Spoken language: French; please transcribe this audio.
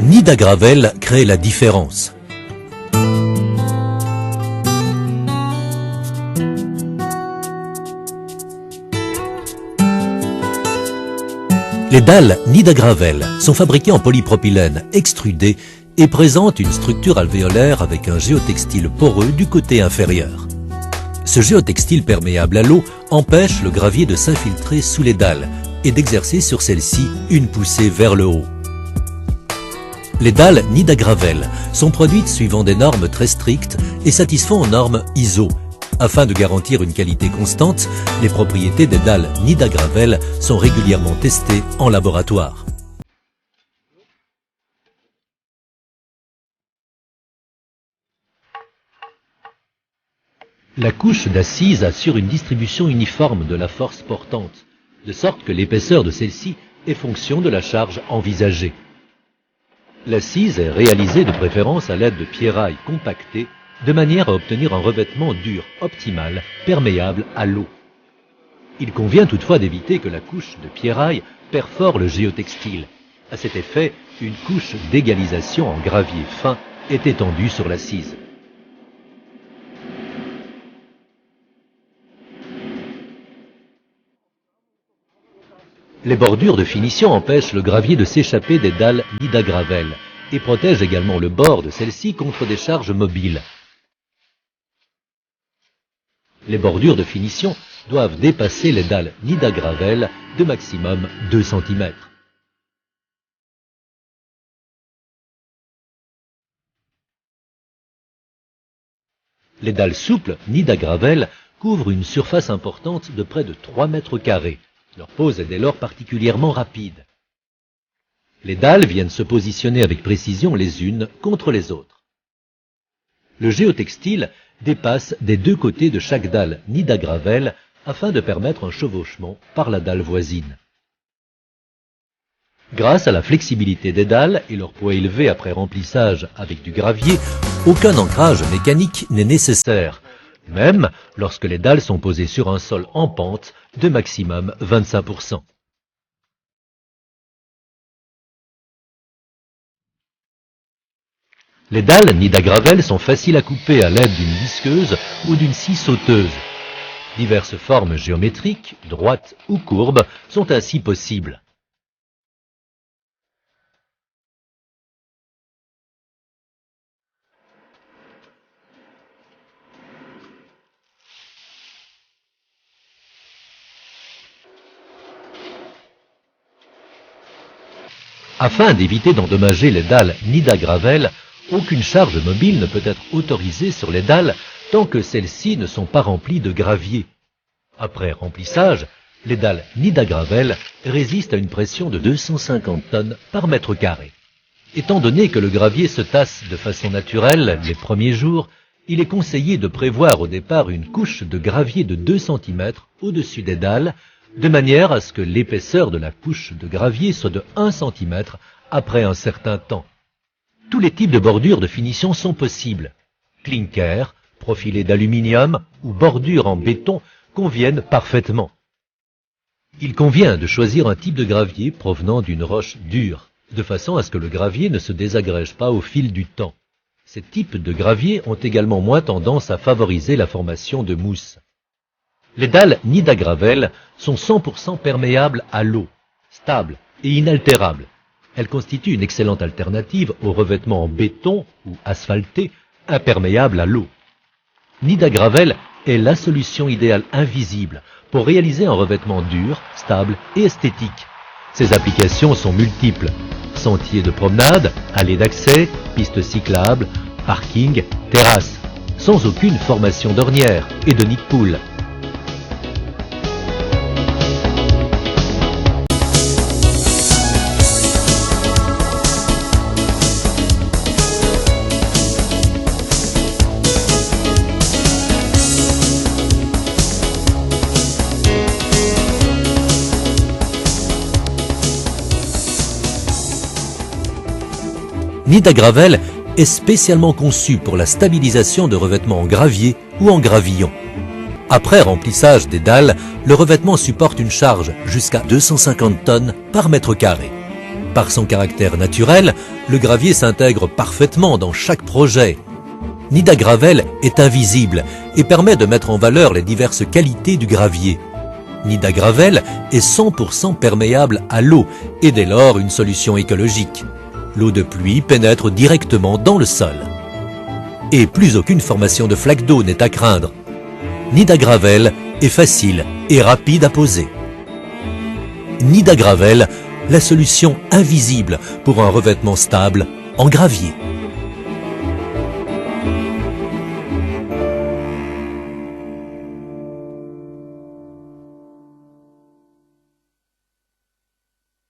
Nida Gravel crée la différence. Les dalles Nida Gravel sont fabriquées en polypropylène extrudé et présentent une structure alvéolaire avec un géotextile poreux du côté inférieur. Ce géotextile perméable à l'eau empêche le gravier de s'infiltrer sous les dalles et d'exercer sur celles-ci une poussée vers le haut. Les dalles Nida Gravel sont produites suivant des normes très strictes et satisfont aux normes ISO. Afin de garantir une qualité constante, les propriétés des dalles Nida Gravel sont régulièrement testées en laboratoire. La couche d'assise assure une distribution uniforme de la force portante, de sorte que l'épaisseur de celle-ci est fonction de la charge envisagée. L'assise est réalisée de préférence à l'aide de pierrailles compactées, de manière à obtenir un revêtement dur optimal, perméable à l'eau. Il convient toutefois d'éviter que la couche de pierraille perfore le géotextile. À cet effet, une couche d'égalisation en gravier fin est étendue sur l'assise. Les bordures de finition empêchent le gravier de s'échapper des dalles Nida Gravel et protègent également le bord de celle-ci contre des charges mobiles. Les bordures de finition doivent dépasser les dalles Nida Gravel de maximum 2 cm. Les dalles souples Nida Gravel couvrent une surface importante de près de 3 mètres carrés. Leur pose est dès lors particulièrement rapide. Les dalles viennent se positionner avec précision les unes contre les autres. Le géotextile dépasse des deux côtés de chaque dalle Nida Gravel afin de permettre un chevauchement par la dalle voisine. Grâce à la flexibilité des dalles et leur poids élevé après remplissage avec du gravier, aucun ancrage mécanique n'est nécessaire, même lorsque les dalles sont posées sur un sol en pente de maximum 25%. Les dalles Nida Gravel sont faciles à couper à l'aide d'une visqueuse ou d'une scie sauteuse. Diverses formes géométriques, droites ou courbes, sont ainsi possibles. Afin d'éviter d'endommager les dalles Nida Gravel, aucune charge mobile ne peut être autorisée sur les dalles tant que celles-ci ne sont pas remplies de gravier. Après remplissage, les dalles Nida Gravel résistent à une pression de 250 tonnes par mètre carré. Étant donné que le gravier se tasse de façon naturelle les premiers jours, il est conseillé de prévoir au départ une couche de gravier de 2 cm au-dessus des dalles, de manière à ce que l'épaisseur de la couche de gravier soit de 1 cm après un certain temps. Tous les types de bordures de finition sont possibles. Clinker, profilé d'aluminium ou bordure en béton conviennent parfaitement. Il convient de choisir un type de gravier provenant d'une roche dure, de façon à ce que le gravier ne se désagrège pas au fil du temps. Ces types de graviers ont également moins tendance à favoriser la formation de mousse. Les dalles Nida Gravel sont 100% perméables à l'eau, stables et inaltérables. Elles constituent une excellente alternative aux revêtements en béton ou asphalté imperméables à l'eau. Nida Gravel est la solution idéale invisible pour réaliser un revêtement dur, stable et esthétique. Ses applications sont multiples. Sentiers de promenade, allées d'accès, pistes cyclables, parking, terrasses, sans aucune formation d'ornière et de nid de poule. Nida Gravel est spécialement conçu pour la stabilisation de revêtements en gravier ou en gravillon. Après remplissage des dalles, le revêtement supporte une charge jusqu'à 250 tonnes par mètre carré. Par son caractère naturel, le gravier s'intègre parfaitement dans chaque projet. Nida-Gravel est invisible et permet de mettre en valeur les diverses qualités du gravier. Nida-Gravel est 100% perméable à l'eau et dès lors une solution écologique. L'eau de pluie pénètre directement dans le sol. Et plus aucune formation de flaque d'eau n'est à craindre. Nida-Gravel est facile et rapide à poser. Nida-Gravel, la solution invisible pour un revêtement stable en gravier.